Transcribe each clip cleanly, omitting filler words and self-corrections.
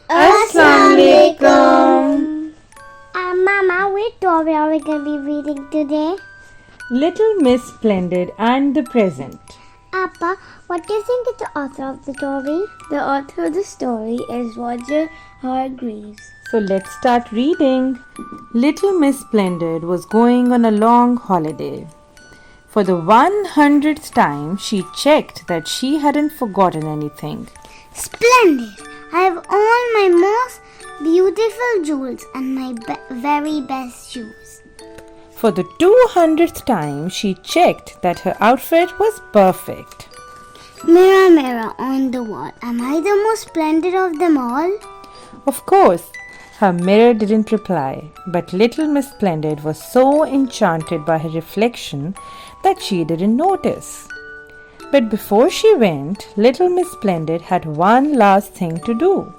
Assalamualaikum. Mama, which story are we going to be reading today? Little Miss Splendid and the Present. Appa, what do you think is the author of the story? The author of the story is Roger Hargrevas. So let's start reading. Little Miss Splendid was going on a long holiday. For the 100th time, she checked that she hadn't forgotten anything. Splendid! I have all my most beautiful jewels and my very best shoes. For the 200th time, she checked that her outfit was perfect. Mirror, mirror on the wall, am I the most splendid of them all? Of course, her mirror didn't reply, but Little Miss Splendid was so enchanted by her reflection that she didn't notice. But before she went, Little Miss Splendid had one last thing to do.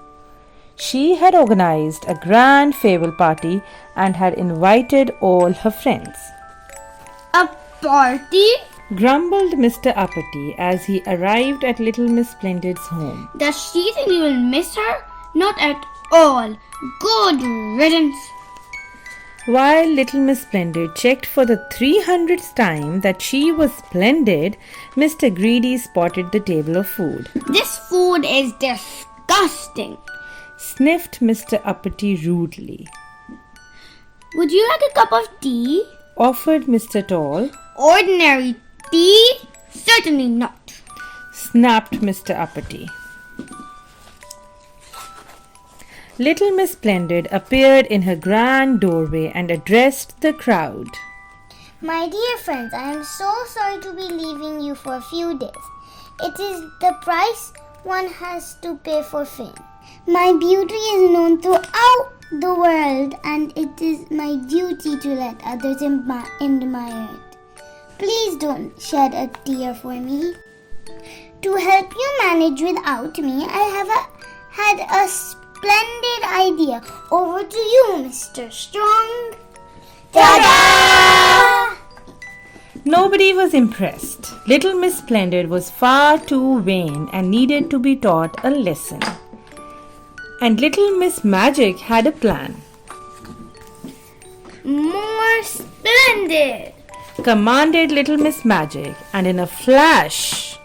She had organized a grand farewell party and had invited all her friends. A party? Grumbled Mr. Uppity as he arrived at Little Miss Splendid's home. Does she think we will miss her? Not at all. Good riddance. While Little Miss Splendid checked for the 300th time that she was splendid, Mr. Greedy spotted the table of food. This food is disgusting. Sniffed Mr. Uppity rudely. Would you like a cup of tea? Offered Mr. Tall. Ordinary tea? Certainly not. Snapped Mr. Uppity. Little Miss Splendid appeared in her grand doorway and addressed the crowd. My dear friends, I am so sorry to be leaving you for a few days. It is the price one has to pay for fame. My beauty is known throughout the world, and it is my duty to let others admire it. Please don't shed a tear for me. To help you manage without me, I have had a splendid idea. Over to you, Mr. Strong. Ta-da! Nobody was impressed. Little Miss Splendid was far too vain and needed to be taught a lesson. And Little Miss Magic had a plan. More splendid! Commanded Little Miss Magic, and in a flash,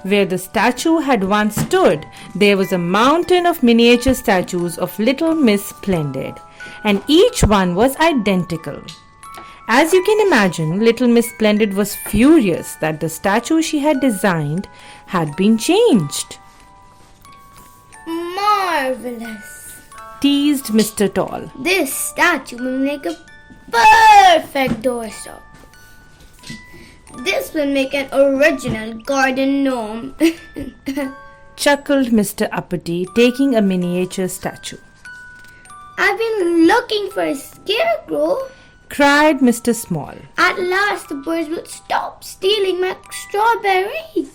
where the statue had once stood, there was a mountain of miniature statues of Little Miss Splendid, and each one was identical. As you can imagine, Little Miss Splendid was furious that the statue she had designed had been changed. Marvelous! Teased Mr. Tall. This statue will make a perfect doorstop. This will make an original garden gnome. Chuckled Mr. Uppity, taking a miniature statue. I've been looking for a scarecrow. Cried Mr. Small. At last the birds will stop stealing my strawberries.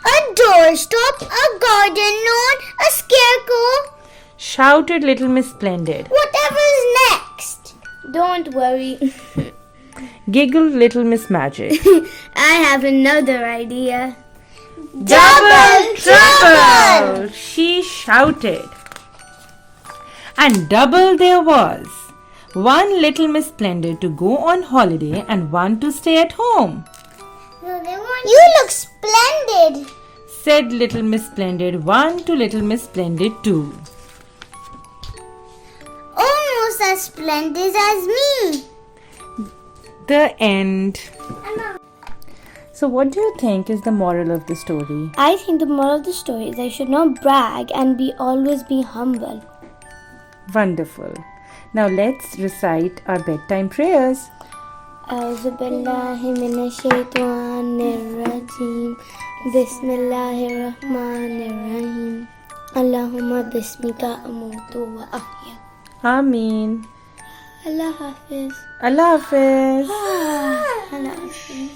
A doorstop, a garden gnome, a scarecrow. Shouted Little Miss Splendid. Whatever's next? Don't worry. Giggled Little Miss Magic. I have another idea. Double trouble! She shouted. And double there was. One Little Miss Splendid to go on holiday and one to stay at home. You look splendid, said Little Miss Splendid 1 to Little Miss Splendid 2. Almost as splendid as me. The end. So what do you think is the moral of the story? I think the moral of the story is I should not brag and always be humble. Wonderful. Now let's recite our bedtime prayers. أعوذ بالله من الشيطان الرجيم بسم الله الرحمن الرحيم اللهم باسمك أموت وأحيا. Ameen. Allah Hafiz. Allah Hafiz. Allah Hafiz.